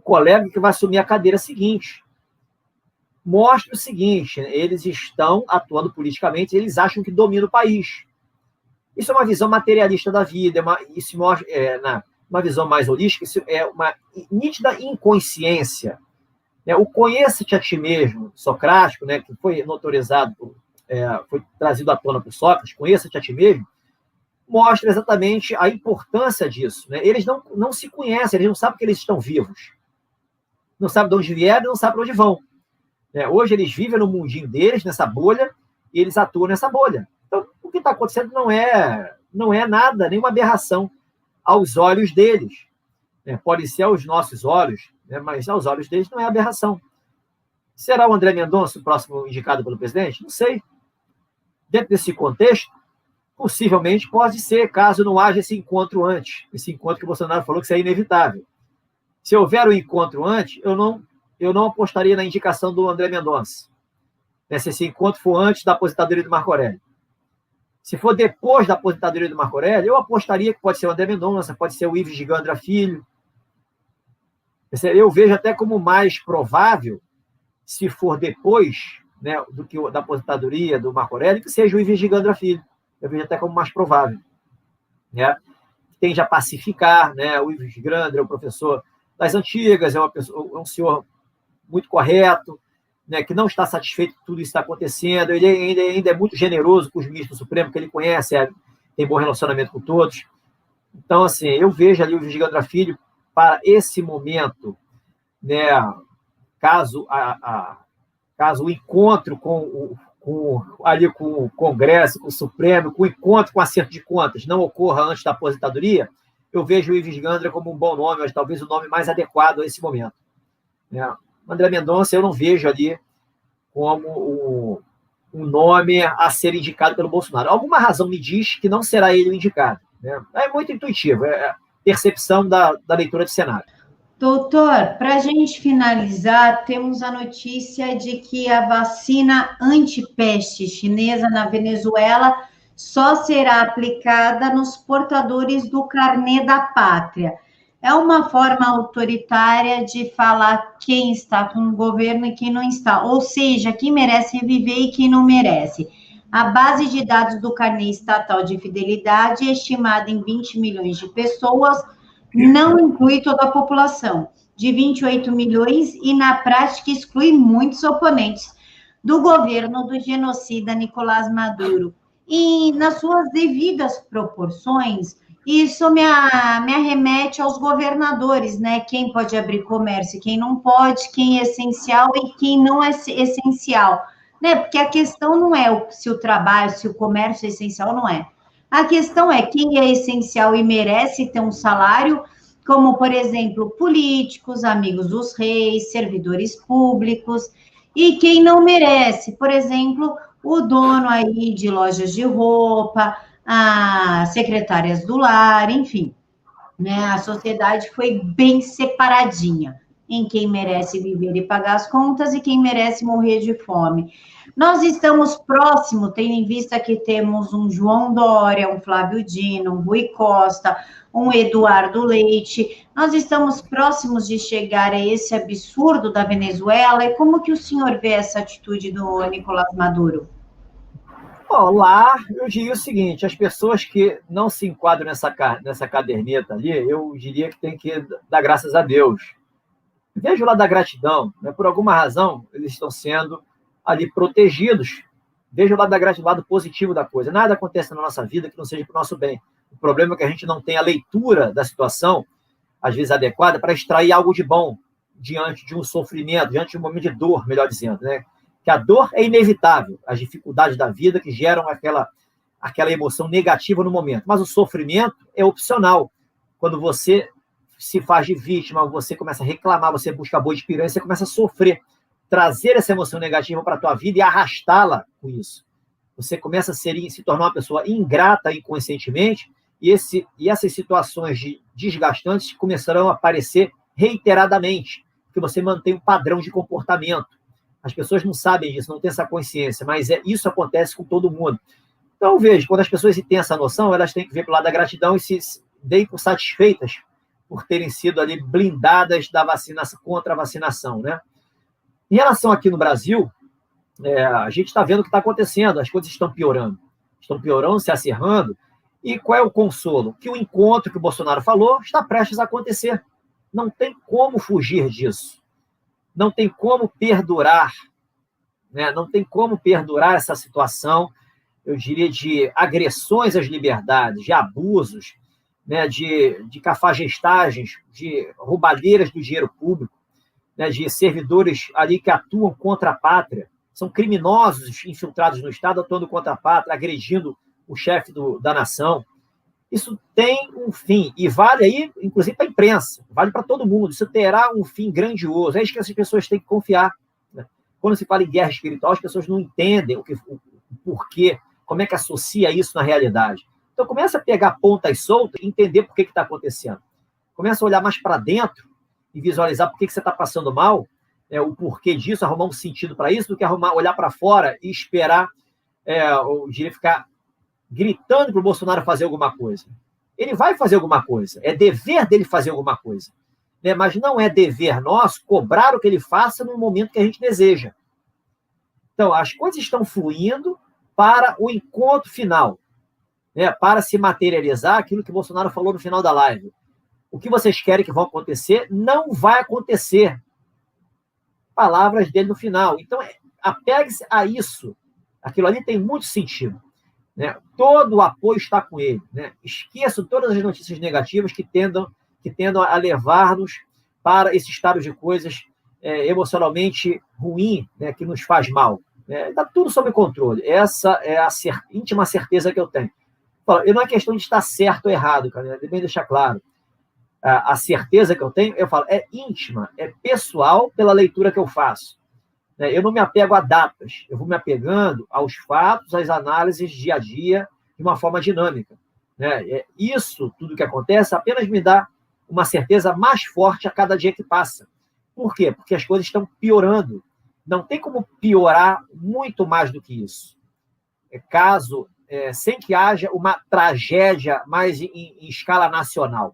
colega que vai assumir a cadeira seguinte. Mostra o seguinte, eles estão atuando politicamente, eles acham que dominam o país. Isso é uma visão materialista da vida, isso mostra, uma visão mais holística, isso é uma nítida inconsciência. O conheça-te a ti mesmo, socrático, que foi notorizado, foi trazido à tona por Sócrates, conheça-te a ti mesmo, mostra exatamente a importância disso. Eles não se conhecem, eles não sabem que eles estão vivos. Não sabem de onde vieram, não sabem para onde vão. Hoje eles vivem no mundinho deles, nessa bolha, e eles atuam nessa bolha. Então, o que está acontecendo não é nada, nenhuma aberração aos olhos deles. Pode ser aos nossos olhos, mas aos olhos deles não é aberração. Será o André Mendonça o próximo indicado pelo presidente? Não sei. Dentro desse contexto, possivelmente pode ser, caso não haja esse encontro antes. Esse encontro que o Bolsonaro falou que isso é inevitável. Se houver um encontro antes, eu não apostaria na indicação do André Mendonça. Se esse encontro for antes da aposentadoria do Marco Aurélio. Se for depois da aposentadoria do Marco Aurélio, eu apostaria que pode ser o André Mendonça, pode ser o Ives de Gandra Filho. Eu vejo até como mais provável, se for depois do que da aposentadoria do Marco Aurélio, que seja o Ives de Gandra Filho. Eu vejo até como mais provável. Tende a pacificar, o Ives de Gandra é um professor das antigas, é um senhor muito correto, que não está satisfeito com tudo isso que está acontecendo, ele ainda é muito generoso com os ministros do Supremo, que ele conhece, tem bom relacionamento com todos. Então, assim, eu vejo ali o Ives de Gandra Filho para esse momento, caso o encontro com o Congresso, com o Supremo, com o encontro com o acerto de contas não ocorra antes da aposentadoria, eu vejo o Ives Gandra como um bom nome, mas talvez o nome mais adequado a esse momento. O André Mendonça eu não vejo ali como um nome a ser indicado pelo Bolsonaro. Alguma razão me diz que não será ele o indicado. É muito intuitivo, é percepção da leitura de cenário. Doutor, para a gente finalizar, temos a notícia de que a vacina antipeste chinesa na Venezuela só será aplicada nos portadores do carnê da pátria. É uma forma autoritária de falar quem está com o governo e quem não está, ou seja, quem merece viver e quem não merece. A base de dados do carnê estatal de fidelidade é estimada em 20 milhões de pessoas, não inclui toda a população, de 28 milhões, e na prática exclui muitos oponentes do governo do genocida Nicolás Maduro. E nas suas devidas proporções, isso me arremete aos governadores, né? Quem pode abrir comércio, quem não pode, quem é essencial e quem não é essencial, né? Porque a questão não é se o trabalho, se o comércio é essencial ou não é. A questão é quem é essencial e merece ter um salário, como, por exemplo, políticos, amigos dos reis, servidores públicos, e quem não merece, por exemplo, o dono aí de lojas de roupa, as secretárias do lar, enfim, né? A sociedade foi bem separadinha em quem merece viver e pagar as contas e quem merece morrer de fome. Nós estamos próximos, tendo em vista que temos um João Dória, um Flávio Dino, um Rui Costa, um Eduardo Leite, nós estamos próximos de chegar a esse absurdo da Venezuela, e como que o senhor vê essa atitude do Nicolás Maduro? Bom, lá eu diria o seguinte, as pessoas que não se enquadram nessa caderneta ali, eu diria que tem que dar graças a Deus. Vejo lá da gratidão, né? Por alguma razão, eles estão sendo ali protegidos. Vejo lá da gratidão, lado positivo da coisa. Nada acontece na nossa vida que não seja para o nosso bem. O problema é que a gente não tem a leitura da situação, às vezes adequada, para extrair algo de bom diante de um sofrimento, diante de um momento de dor, melhor dizendo, né? Que a dor é inevitável, as dificuldades da vida que geram aquela emoção negativa no momento. Mas o sofrimento é opcional. Quando você se faz de vítima, você começa a reclamar, você busca boi de piranha, você começa a sofrer, trazer essa emoção negativa para a tua vida e arrastá-la com isso. Você começa a se tornar uma pessoa ingrata inconscientemente, e essas situações desgastantes começarão a aparecer reiteradamente, porque você mantém um padrão de comportamento. As pessoas não sabem disso, não têm essa consciência, mas isso acontece com todo mundo. Então, eu vejo, quando as pessoas têm essa noção, elas têm que ver para o lado da gratidão e se deem por satisfeitas por terem sido ali blindadas da vacinação, contra a vacinação, né? Em relação aqui no Brasil, a gente está vendo o que está acontecendo, as coisas estão piorando, se acirrando, e qual é o consolo? Que o encontro que o Bolsonaro falou está prestes a acontecer. Não tem como fugir disso. Não tem como perdurar, né? Não tem como perdurar essa situação, eu diria, de agressões às liberdades, de abusos, né? de cafagestagens, de roubadeiras do dinheiro público, né? De servidores ali que atuam contra a pátria. São criminosos infiltrados no Estado, atuando contra a pátria, agredindo o chefe da nação. Isso tem um fim, e vale aí, inclusive, para a imprensa, vale para todo mundo. Isso terá um fim grandioso. É isso que essas pessoas têm que confiar, né? Quando se fala em guerra espiritual, as pessoas não entendem o porquê, como é que associa isso na realidade. Então, começa a pegar pontas soltas e entender por que está acontecendo. Começa a olhar mais para dentro e visualizar por que você está passando mal, o porquê disso, arrumar um sentido para isso, do que olhar para fora e esperar, eu diria, ficar gritando para o Bolsonaro fazer alguma coisa. Ele vai fazer alguma coisa, é dever dele fazer alguma coisa, né? Mas não é dever nosso cobrar o que ele faça no momento que a gente deseja. Então, as coisas estão fluindo para o encontro final, né? Para se materializar aquilo que o Bolsonaro falou no final da live. O que vocês querem que vá acontecer não vai acontecer. Palavras dele no final. Então, apegue-se a isso. Aquilo ali tem muito sentido, né? Todo o apoio está com ele, né? Esqueçam todas as notícias negativas que tendam a levar-nos para esse estado de coisas emocionalmente ruim, né? Que nos faz mal. Está tudo sob controle. Essa é a íntima certeza que eu tenho. E não é questão de estar certo ou errado, Camila, bem deixar claro. A certeza que eu tenho, eu falo, é íntima, é pessoal pela leitura que eu faço. Eu não me apego a datas, eu vou me apegando aos fatos, às análises dia a dia, de uma forma dinâmica. Isso, tudo que acontece, apenas me dá uma certeza mais forte a cada dia que passa. Por quê? Porque as coisas estão piorando. Não tem como piorar muito mais do que isso. Sem que haja uma tragédia mais em escala nacional.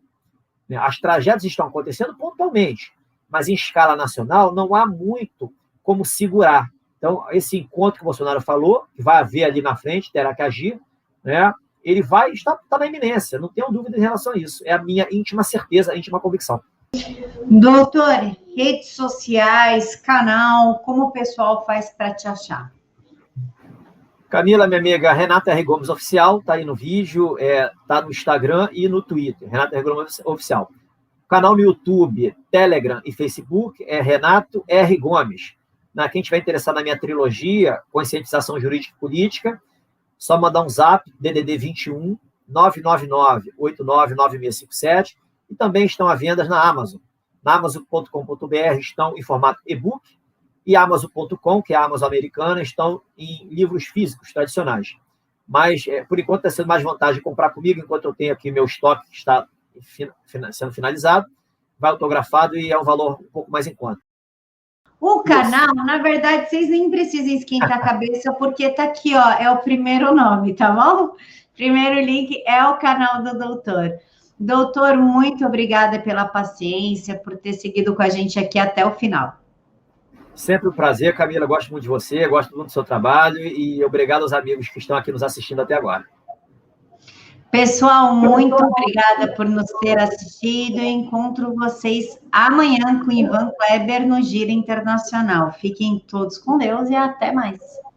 As tragédias estão acontecendo pontualmente, mas em escala nacional não há muito como segurar. Então, esse encontro que o Bolsonaro falou, que vai haver ali na frente, terá que agir, ele vai estar na iminência, não tenho dúvida em relação a isso. É a minha íntima certeza, a íntima convicção. Doutor, redes sociais, canal, como o pessoal faz para te achar? Camila, minha amiga, Renata R. Gomes Oficial, está aí no vídeo, está no Instagram e no Twitter, Renata R. Gomes Oficial. Canal no YouTube, Telegram e Facebook é Renato R. Gomes. Quem estiver interessado na minha trilogia, Conscientização Jurídica e Política, só mandar um zap, DDD 21 999 899657, e também estão à venda na Amazon. Na Amazon.com.br estão em formato e-book, e Amazon.com, que é a Amazon americana, estão em livros físicos tradicionais. Mas, por enquanto, está sendo mais vantagem comprar comigo, enquanto eu tenho aqui meu estoque que está sendo finalizado, vai autografado e é um valor um pouco mais em conta. O canal, na verdade, vocês nem precisam esquentar a cabeça, porque está aqui, ó, é o primeiro nome, tá bom? Primeiro link é o canal do doutor. Doutor, muito obrigada pela paciência, por ter seguido com a gente aqui até o final. Sempre um prazer, Camila, gosto muito de você, gosto muito do seu trabalho e obrigado aos amigos que estão aqui nos assistindo até agora. Pessoal, muito obrigada por nos ter assistido. Encontro vocês amanhã com Ivan Kleber no Giro Internacional. Fiquem todos com Deus e até mais.